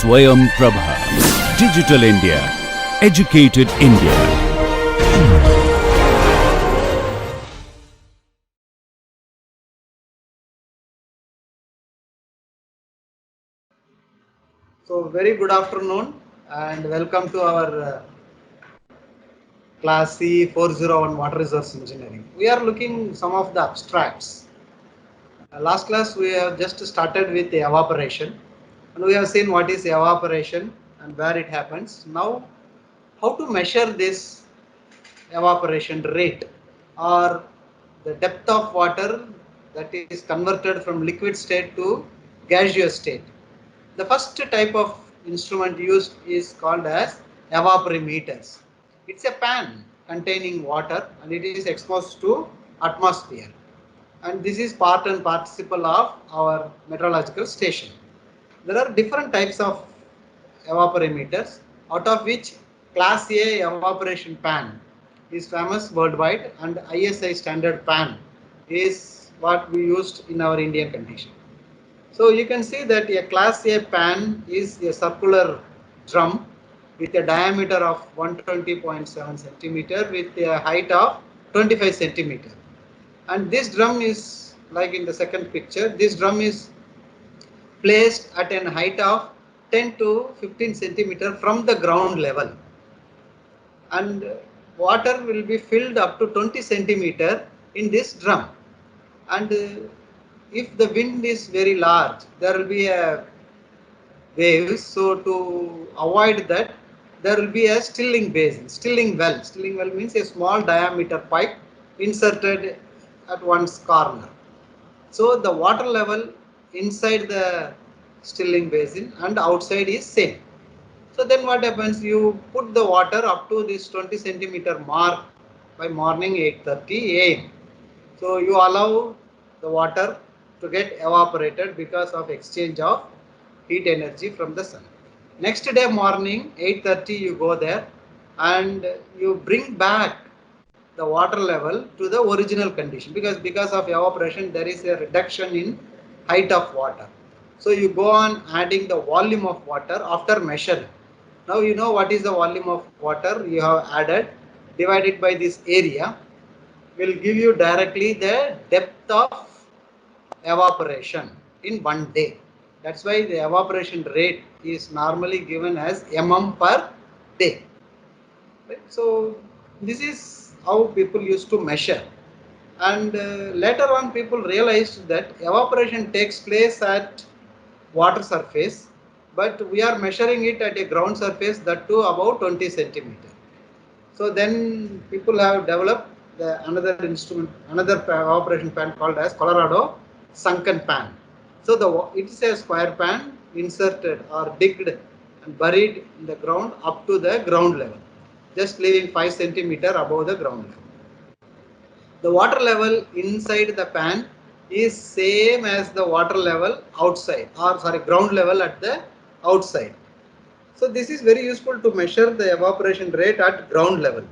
Swayam Prabha. Digital India. Educated India. So very good afternoon and welcome to our class C 401 Water Resource Engineering. We are looking some of the abstracts. Last class we have just started with the evaporation and we have seen what is evaporation and where it happens. Now how to measure this evaporation rate or the depth of water that is converted from liquid state to gaseous state. The first type of instrument used is called as evaporimeters. It's a pan containing water and it is exposed to atmosphere. And this is part and participle of our meteorological station. There are different types of evaporimeters, out of which Class A evaporation pan is famous worldwide and ISI standard pan is what we used in our Indian condition. So you can see that a Class A pan is a circular drum with a diameter of 120.7 centimeter with a height of 25 centimeter. And this drum is like in the second picture, this drum is placed at an height of 10 to 15 centimeter from the ground level. And water will be filled up to 20 centimeter in this drum. And if the wind is very large, there will be a waves. So to avoid that, there will be a stilling basin, stilling well. Stilling well means a small diameter pipe inserted at one's corner. So the water level inside the stilling basin and outside is same. So then what happens? You put the water up to this 20 centimeter mark by morning 8:30 a.m. So you allow the water to get evaporated because of exchange of heat energy from the sun. Next day morning 8:30 you go there and you bring back the water level to the original condition because of evaporation there is a reduction in height of water. So you go on adding the volume of water after measuring. Now you know what is the volume of water you have added divided by this area will give you directly the depth of evaporation in one day. That's why the evaporation rate is normally given as mm per day. Right? So this is how people used to measure. And later on people realized that evaporation takes place at water surface, but we are measuring it at a ground surface that to about 20 centimeter. So then people have developed another instrument, another evaporation pan called as Colorado sunken pan. So it is a square pan inserted or digged and buried in the ground up to the ground level, just leaving 5 centimeter above the ground level. The water level inside the pan is same as the water level outside, or sorry, ground level at the outside. So this is very useful to measure the evaporation rate at ground level.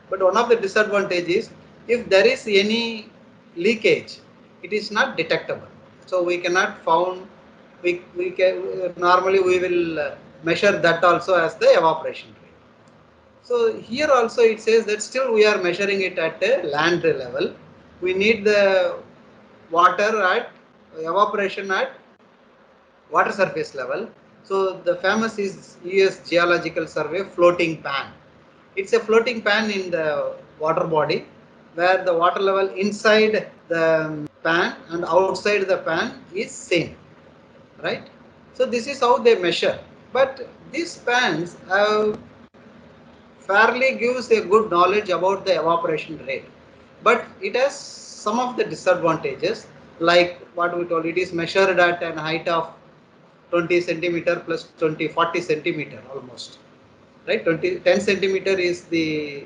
But one of the disadvantages, if there is any leakage, it is not detectable. So we cannot found, we can, normally we will measure that also as the evaporation rate. So here also it says that still we are measuring it at a land level. We need the water at evaporation at water surface level. So the famous is US Geological Survey floating pan. It's a floating pan in the water body where the water level inside the pan and outside the pan is same, right? So this is how they measure. But these pans have fairly gives a good knowledge about the evaporation rate, but it has some of the disadvantages like what we told. It is measured at an height of 20 centimeter plus 20 40 centimeter almost, right? 10 centimeter is the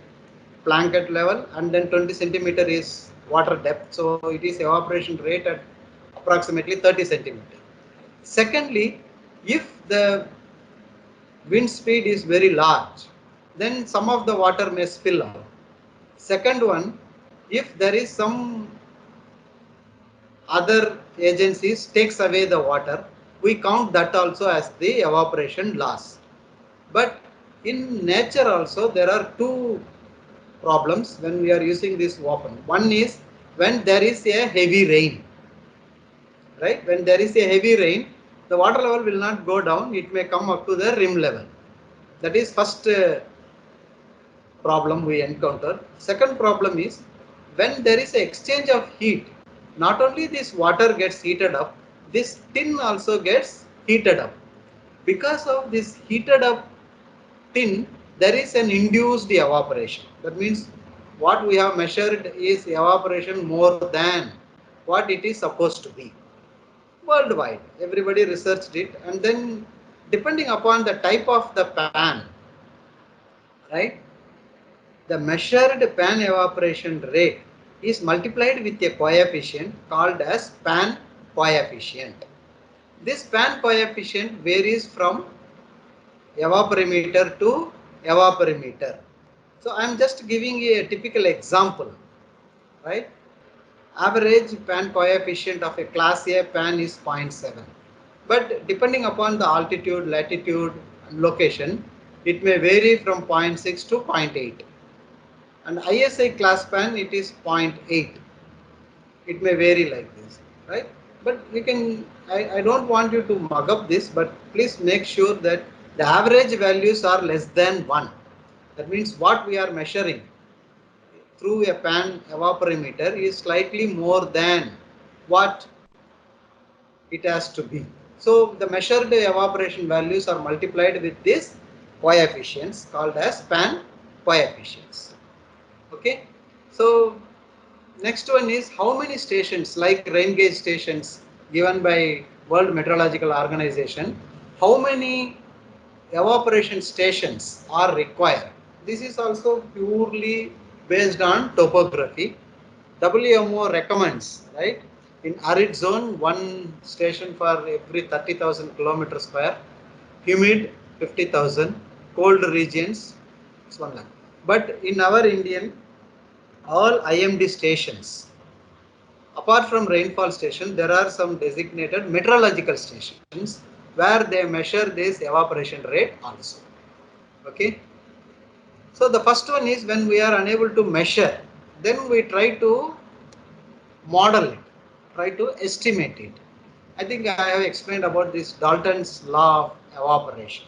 blanket level and then 20 centimeter is water depth, so it is evaporation rate at approximately 30 centimeter. Secondly, if the wind speed is very large, then some of the water may spill out. Second one, if there is some other agencies takes away the water, we count that also as the evaporation loss. But in nature also there are two problems when we are using this weapon. One is when there is a heavy rain, right? When there is a heavy rain, the water level will not go down, it may come up to the rim level. That is first problem we encounter. Second problem is when there is an exchange of heat, not only this water gets heated up, this tin also gets heated up. Because of this heated up tin, there is an induced evaporation. That means what we have measured is evaporation more than what it is supposed to be. Worldwide, everybody researched it, and then depending upon the type of the pan, right, the measured pan evaporation rate is multiplied with a coefficient called as pan coefficient. This pan coefficient varies from evaporimeter to evaporimeter. So I am just giving you a typical example, right? Average pan coefficient of a class A pan is 0.7. But depending upon the altitude, latitude, and location, it may vary from zero point 0.6 to 0.8. And ISI class pan, it is 0.8. It may vary like this, right? But you can, I don't want you to mug up this, but please make sure that the average values are less than 1. That means what we are measuring through a pan evaporimeter is slightly more than what it has to be. So the measured evaporation values are multiplied with these coefficients called as pan coefficients. Okay. So next one is how many stations like rain gauge stations given by World Meteorological Organization, how many evaporation stations are required. This is also purely based on topography. WMO recommends, right, in arid zone, one station for every 30,000 kilometers square, humid 50,000, cold regions it's 1 lakh. But in our Indian, all IMD stations, apart from rainfall station, there are some designated meteorological stations where they measure this evaporation rate also. Okay. So the first one is when we are unable to measure, then we try to model it, try to estimate it. I think I have explained about this Dalton's law of evaporation.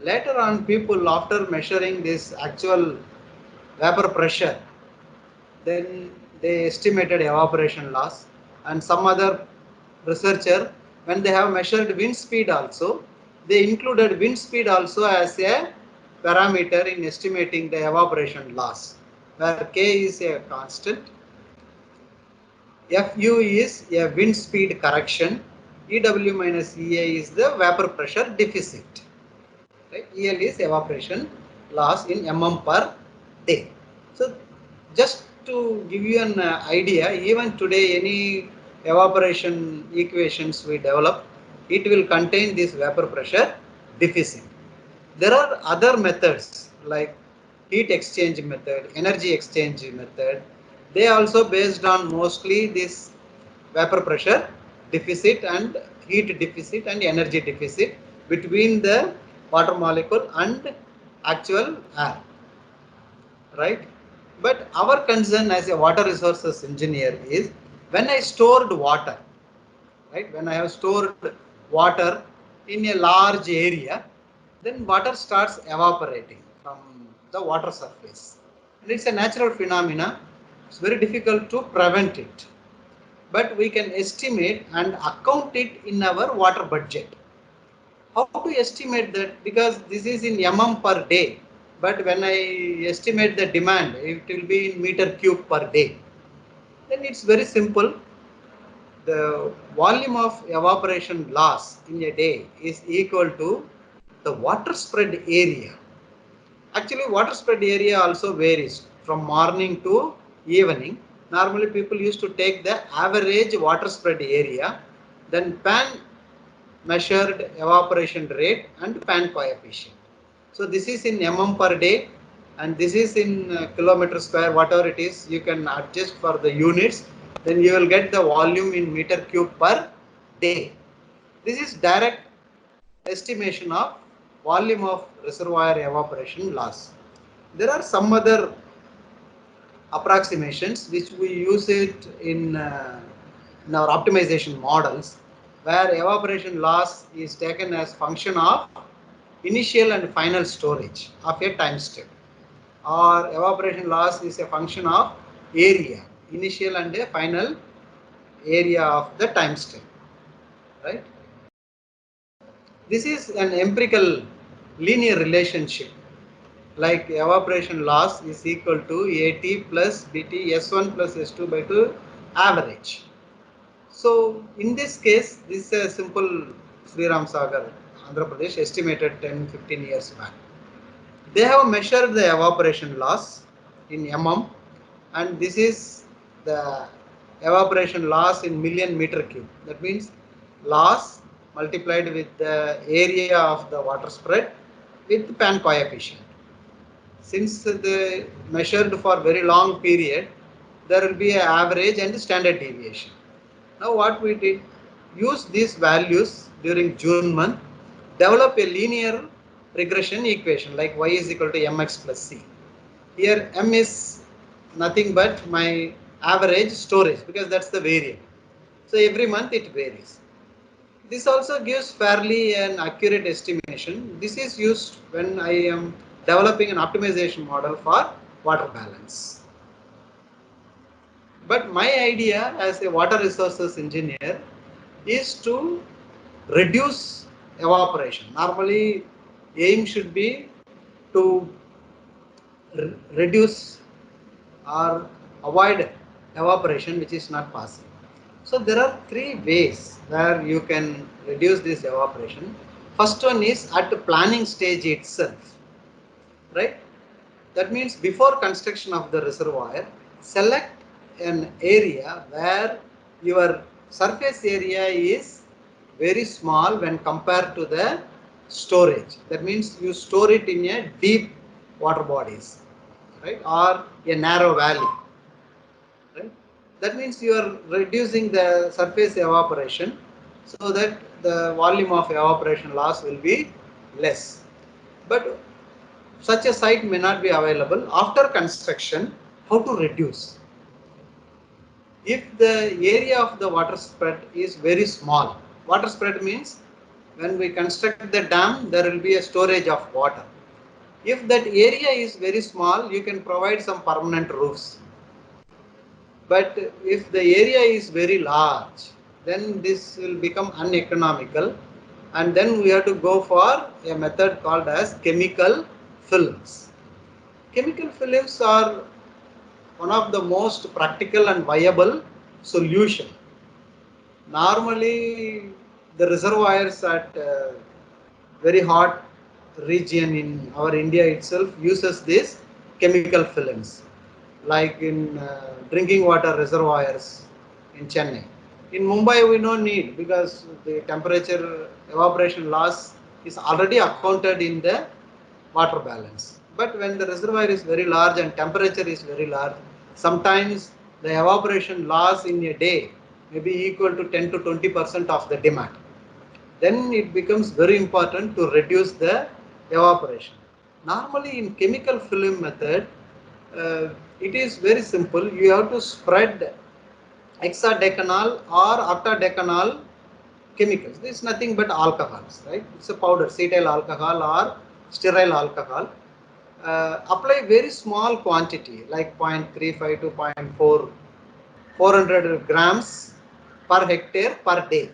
Later on, people after measuring this actual vapor pressure, then they estimated evaporation loss, and some other researcher, when they have measured wind speed also, they included wind speed also as a parameter in estimating the evaporation loss, where K is a constant, Fu is a wind speed correction, EW minus EA is the vapor pressure deficit. Right? EL is evaporation loss in mm per day. So just to give you an idea, even today any evaporation equations we develop, it will contain this vapor pressure deficit. There are other methods like heat exchange method, energy exchange method. They also based on mostly this vapor pressure deficit and heat deficit and energy deficit between the water molecule and actual air, right? But our concern as a water resources engineer is when I stored water, right? When I have stored water in a large area, then water starts evaporating from the water surface. And it's a natural phenomena. It's very difficult to prevent it. But we can estimate and account it in our water budget. How to estimate that? Because this is in mm per day. But when I estimate the demand, it will be in meter cube per day. Then it's very simple. The volume of evaporation loss in a day is equal to the water spread area. Actually, water spread area also varies from morning to evening. Normally, people used to take the average water spread area, then pan measured evaporation rate and pan coefficient. So this is in mm per day and this is in kilometer square, whatever it is, you can adjust for the units, then you will get the volume in meter cube per day. This is direct estimation of volume of reservoir evaporation loss. There are some other approximations which we use it in our optimization models, where evaporation loss is taken as function of initial and final storage of a time step, or evaporation loss is a function of area, initial and a final area of the time step, right? This is an empirical linear relationship, like evaporation loss is equal to AT plus BT S1 plus S2 by 2 average. So in this case, this is a simple Sriram Sagar, Andhra Pradesh, estimated 10-15 years back. They have measured the evaporation loss in mm, and this is the evaporation loss in million meter cube. That means loss multiplied with the area of the water spread with Pan coefficient. Since they measured for very long period, there will be an average and standard deviation. Now what we did, use these values during June month, develop a linear regression equation like y is equal to mx plus c. Here m is nothing but my average storage, because that's the variable. So every month it varies. This also gives fairly an accurate estimation. This is used when I am developing an optimization model for water balance. But my idea as a water resources engineer is to reduce evaporation. Normally, aim should be to reduce or avoid evaporation, which is not possible. So there are three ways where you can reduce this evaporation. First one is at the planning stage itself, right? That means before construction of the reservoir, select an area where your surface area is very small when compared to the storage. That means you store it in a deep water bodies, right, or a narrow valley, right? That means you are reducing the surface evaporation so that the volume of evaporation loss will be less. But such a site may not be available. After construction, how to reduce? If the area of the water spread is very small, water spread means when we construct the dam, there will be a storage of water. If that area is very small, you can provide some permanent roofs. But if the area is very large, then this will become uneconomical, and then we have to go for a method called as chemical films. Chemical films are one of the most practical and viable solution. Normally, the reservoirs at very hot region in our India itself uses these chemical films, like in drinking water reservoirs in Chennai. In Mumbai, we no need, because the temperature evaporation loss is already accounted in the water balance. But when the reservoir is very large and temperature is very large, sometimes the evaporation loss in a day may be equal to 10 to 20% of the demand. Then it becomes very important to reduce the evaporation. Normally in chemical film method, it is very simple. You have to spread hexadecanol or octadecanol chemicals. This is nothing but alcohols, right? It's a powder, cetyl alcohol or sterile alcohol. Apply very small quantity like 0.35 to 0.4, 400 grams per hectare per day.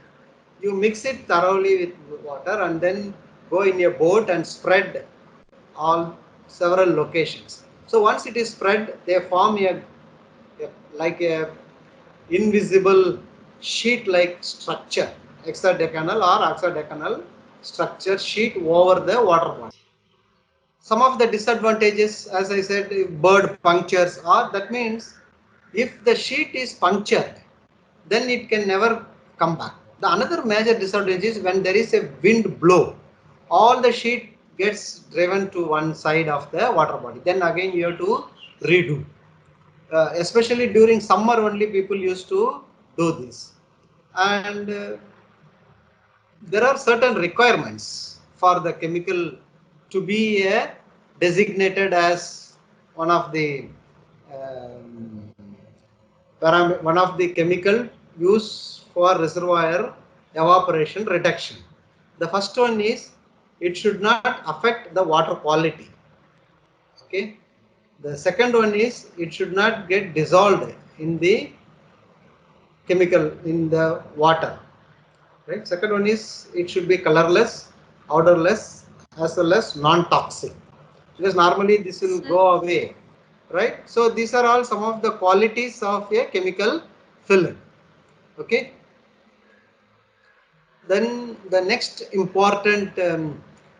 You mix it thoroughly with water and then go in a boat and spread all several locations. So once it is spread, they form like a invisible sheet-like structure, hexadecanol or oxadecanol structure sheet over the water body. Some of the disadvantages, as I said, if bird punctures, or that means if the sheet is punctured, then it can never come back. The another major disadvantage is when there is a wind blow, all the sheet gets driven to one side of the water body. Then again you have to redo. Especially during summer only people used to do this. And there are certain requirements for the chemical to be designated as one of the um, one of the chemical used for reservoir evaporation reduction. The first one is it should not affect the water quality. Okay. The second one is it should not get dissolved in the chemical in the water. Right. Second one is it should be colorless, odorless, as well as non-toxic. Because normally this will go away. Right. So these are all some of the qualities of a chemical film. Okay. Then the next important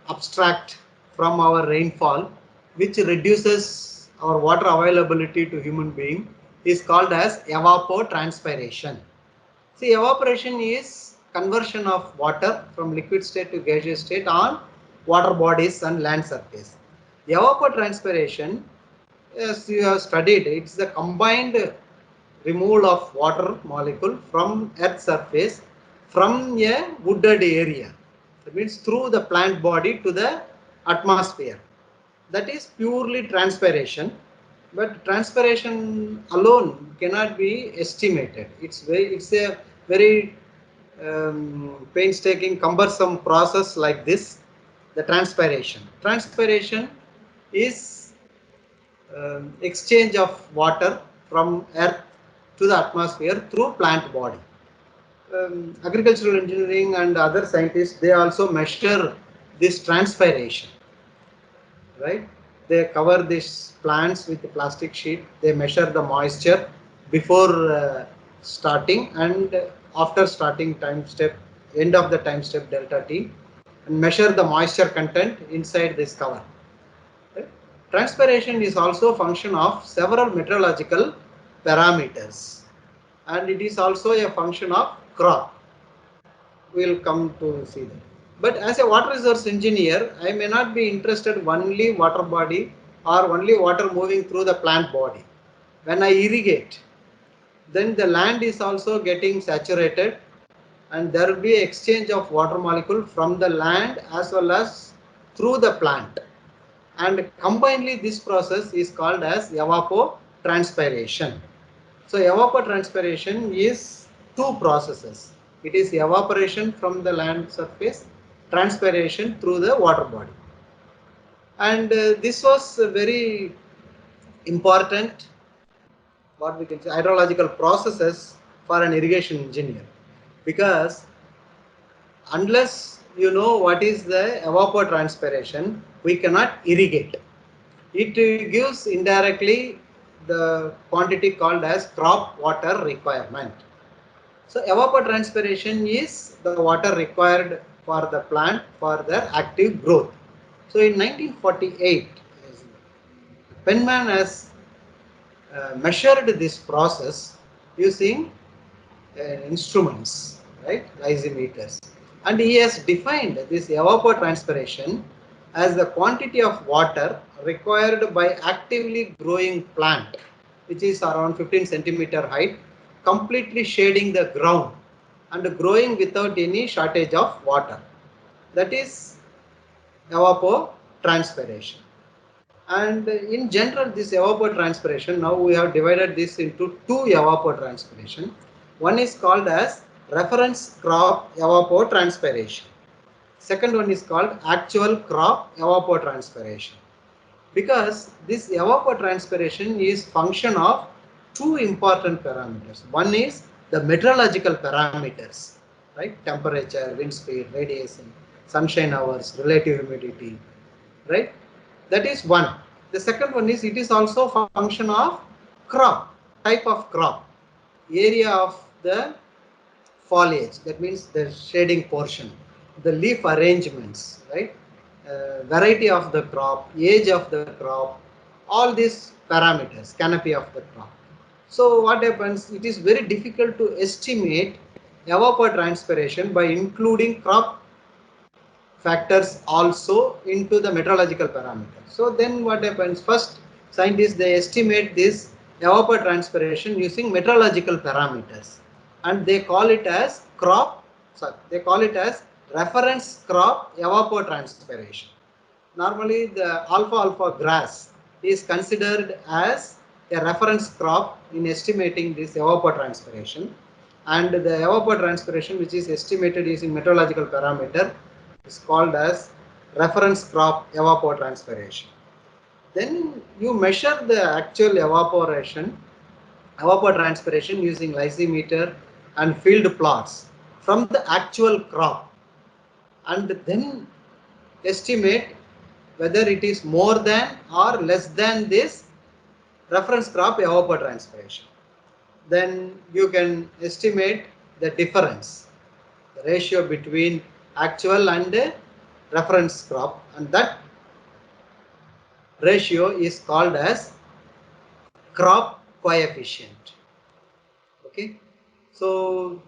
abstract from our rainfall, which reduces our water availability to human being, is called as evapotranspiration. See, evaporation is conversion of water from liquid state to gaseous state on water bodies and land surface. Evapotranspiration, as you have studied, it's the combined removal of water molecule from earth surface from a wooded area. That means through the plant body to the atmosphere. That is purely transpiration, but transpiration alone cannot be estimated. It's a very painstaking, cumbersome process like this. The transpiration. Transpiration is exchange of water from earth to the atmosphere through plant body. Agricultural engineering and other scientists, they also measure this transpiration, right? They cover these plants with a plastic sheet. They measure the moisture before starting and after starting time step, end of the time step delta T, and measure the moisture content inside this cover. Right? Transpiration is also a function of several meteorological parameters, and it is also a function of crop. We will come to see that. But as a water resource engineer, I may not be interested only water body or only water moving through the plant body. When I irrigate, then the land is also getting saturated and there will be exchange of water molecule from the land as well as through the plant. And combinedly this process is called as evapotranspiration. So evapotranspiration is two processes. It is evaporation from the land surface, transpiration through the water body. And this was very important, what we can say, hydrological processes for an irrigation engineer. Because unless you know what is the evapotranspiration, we cannot irrigate. It gives indirectly the quantity called as crop water requirement. So evapotranspiration is the water required for the plant for their active growth. So in 1948, Penman has measured this process using instruments, right, lysimeters. And he has defined this evapotranspiration as the quantity of water required by actively growing plant, which is around 15 centimeter height, completely shading the ground and growing without any shortage of water. That is evapotranspiration. And in general, this evapotranspiration, now we have divided this into two evapotranspiration. One is called as reference crop evapotranspiration. Second one is called actual crop evapotranspiration. Because this evapotranspiration is function of two important parameters. One is the meteorological parameters, right? Temperature, wind speed, radiation, sunshine hours, relative humidity, right? That is one. The second one is it is also function of crop, type of crop, area of the foliage, that means the shading portion, the leaf arrangements, right? Variety of the crop, age of the crop, all these parameters, canopy of the crop. So what happens? It is very difficult to estimate evapotranspiration by including crop factors also into the meteorological parameters. So then what happens? First, scientists, they estimate this evapotranspiration using meteorological parameters, and they call it as crop. Sorry, they call it as reference crop evapotranspiration. Normally the alfalfa grass is considered as a reference crop in estimating this evapotranspiration, and the evapotranspiration which is estimated using meteorological parameter is called as reference crop evapotranspiration. Then you measure the actual evapotranspiration using lysimeter and field plots from the actual crop, and then estimate whether it is more than or less than this reference crop evapotranspiration. Then you can estimate the difference, the ratio between actual and reference crop, and that ratio is called as crop coefficient. Okay, so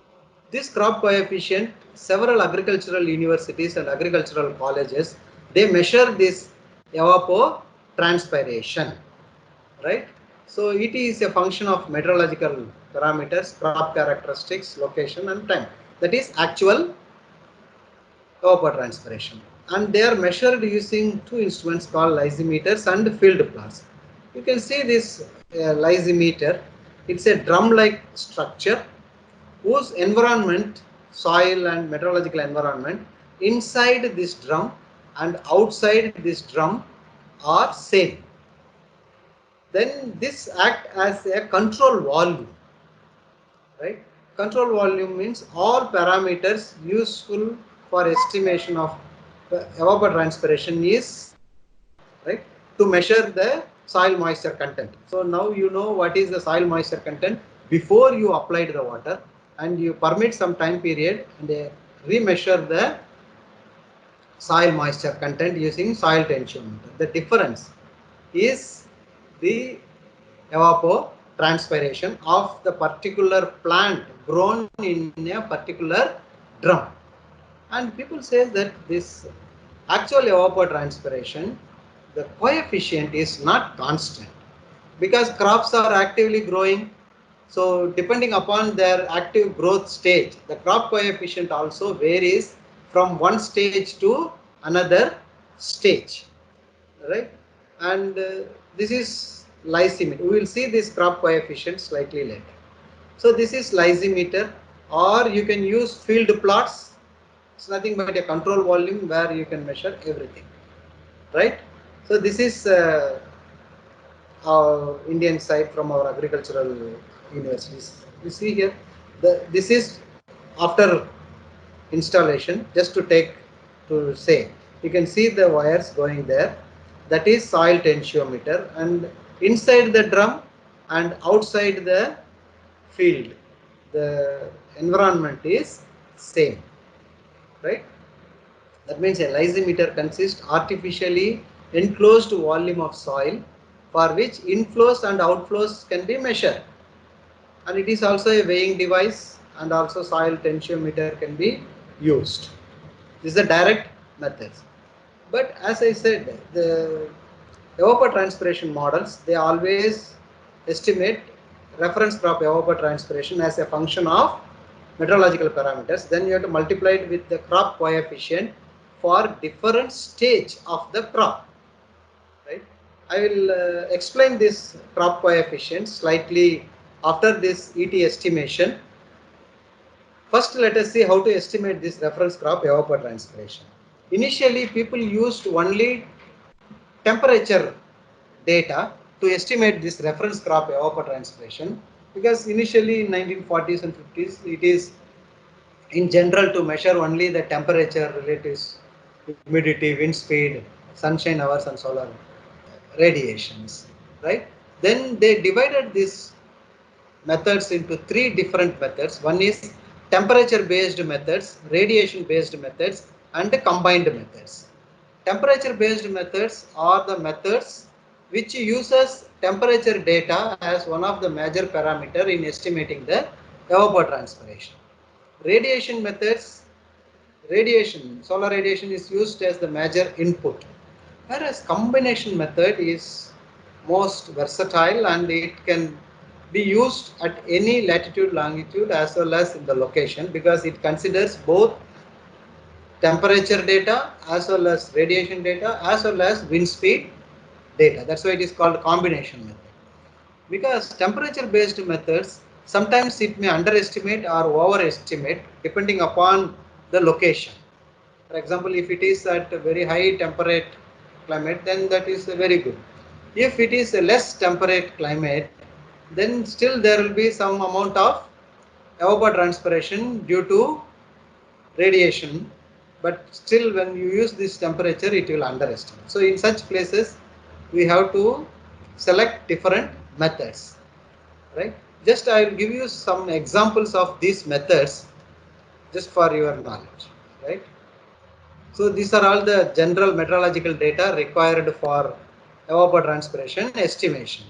this crop coefficient, several agricultural universities and agricultural colleges, they measure this evapotranspiration, right? So it is a function of meteorological parameters, crop characteristics, location and time. That is actual evapotranspiration. And they are measured using two instruments called lysimeters and field plots. You can see this lysimeter. It's a drum-like structure whose environment, soil and meteorological environment, inside this drum and outside this drum are same. Then this act as a control volume, right? Control volume means all parameters useful for estimation of evapotranspiration is, right, to measure the soil moisture content. So now you know what is the soil moisture content before you applied the water, and you permit some time period and remeasure the soil moisture content using soil tensiometer. The difference is the evapotranspiration of the particular plant grown in a particular drum. And people say that this actual evapotranspiration, the coefficient is not constant because crops are actively growing. So depending upon their active growth stage, the crop coefficient also varies from one stage to another stage, right? And this is lysimeter. We will see this crop coefficient slightly later. So this is lysimeter, or you can use field plots. It's nothing but a control volume where you can measure everything, right? So this is our Indian side from our agricultural universities. You see here, this is after installation. Just to say, you can see the wires going there. That is soil tensiometer, and inside the drum and outside the field, the environment is same, right? That means a lysimeter consists artificially enclosed volume of soil for which inflows and outflows can be measured, and it is also a weighing device, and also soil tensiometer can be used. This is a direct method. But as I said, the evapotranspiration models, they always estimate reference crop evapotranspiration as a function of meteorological parameters. Then you have to multiply it with the crop coefficient for different stage of the crop, right? I will explain this crop coefficient slightly after this ET estimation. First, let us see how to estimate this reference crop evapotranspiration. Initially, people used only temperature data to estimate this reference crop evapotranspiration, because initially in 1940s and 50s, it is in general to measure only the temperature, relatives, humidity, wind speed, sunshine hours and solar radiations, right? Then they divided these methods into three different methods. One is temperature based methods, radiation based methods and combined methods. Temperature based methods are the methods which uses temperature data as one of the major parameter in estimating the evapotranspiration. Radiation methods, solar radiation is used as the major input, whereas combination method is most versatile and it can be used at any latitude, longitude as well as in the location, because it considers both temperature data as well as radiation data as well as wind speed data. That's why it is called combination method. Because temperature based methods, sometimes it may underestimate or overestimate depending upon the location. For example, if it is at a very high temperate climate, then that is very good. If it is a less temperate climate, then still there will be some amount of evapotranspiration due to radiation, but still when you use this temperature it will underestimate. So in such places we have to select different methods, right? Just I will give you some examples of these methods just for your knowledge, right? So these are all the general meteorological data required for evapotranspiration estimation.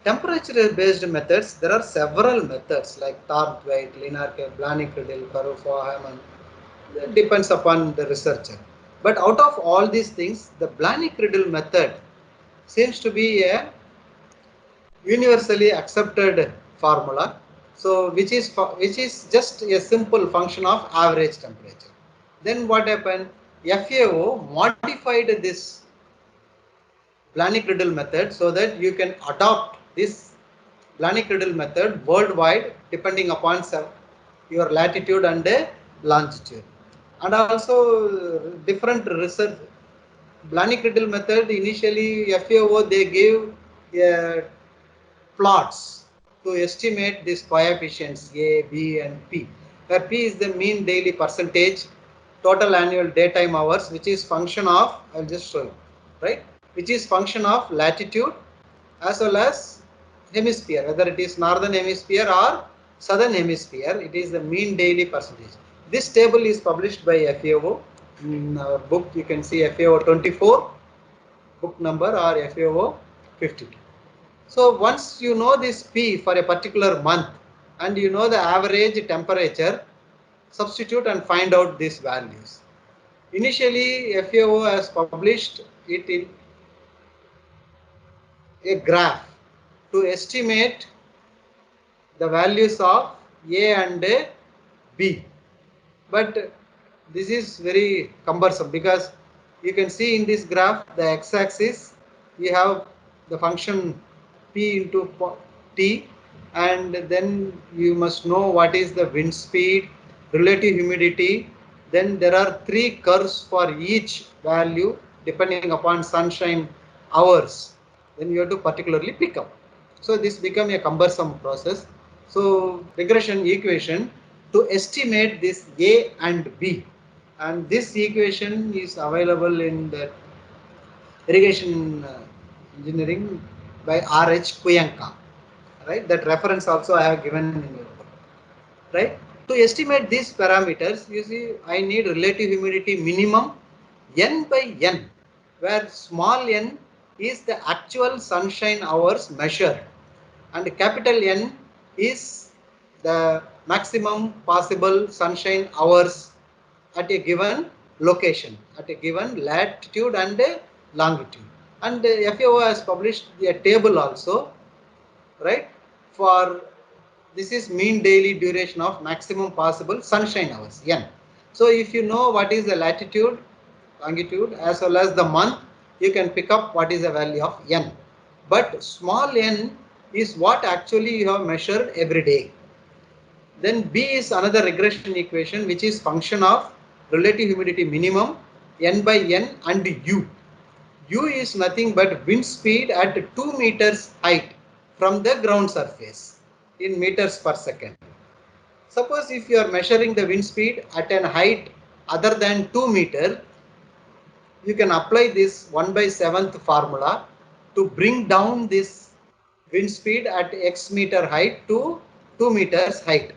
Temperature based methods, there are several methods like Thornthwaite, Linear-K, Blanik-Riddle, Caruso-Hammond. It depends upon the researcher. But out of all these things, the Blanik-Riddle method seems to be a universally accepted formula. So which is just a simple function of average temperature. Then what happened? FAO modified this Blanik-Riddle method so that you can adopt this Blanik-Riddle method worldwide depending upon your latitude and longitude. And also different research. Blanik-Riddle method, initially FAO they gave plots to estimate these coefficients A, B and P, where P is the mean daily percentage total annual daytime hours, which is function of, I'll just show you, right, which is function of latitude as well as hemisphere, whether it is northern hemisphere or southern hemisphere, it is the mean daily percentage. This table is published by FAO. In our book you can see FAO 24 book number or FAO 52. So once you know this P for a particular month and you know the average temperature, substitute and find out these values. Initially FAO has published it in a graph to estimate the values of A and B. But this is very cumbersome because you can see in this graph the x-axis we have the function P into T, and then you must know what is the wind speed, relative humidity. Then there are three curves for each value depending upon sunshine hours. Then you have to particularly pick up. So this become a cumbersome process. So regression equation to estimate this A and B, and this equation is available in the irrigation engineering by R.H. Kuyanka, right? That reference also I have given in your book, right? To estimate these parameters, you see, I need relative humidity minimum n by n, where small n is the actual sunshine hours measured, and capital N is the maximum possible sunshine hours at a given location, at a given latitude and longitude. And FAO has published a table also, right, for this is mean daily duration of maximum possible sunshine hours, N. So if you know what is the latitude, longitude as well as the month, you can pick up what is the value of N. But small n is what actually you have measured every day. Then B is another regression equation which is function of relative humidity minimum, N by N and U. U is nothing but wind speed at 2 meters height from the ground surface in meters per second. Suppose if you are measuring the wind speed at an height other than 2 meter, you can apply this 1 by 7th formula to bring down this wind speed at x meter height to 2 meters height.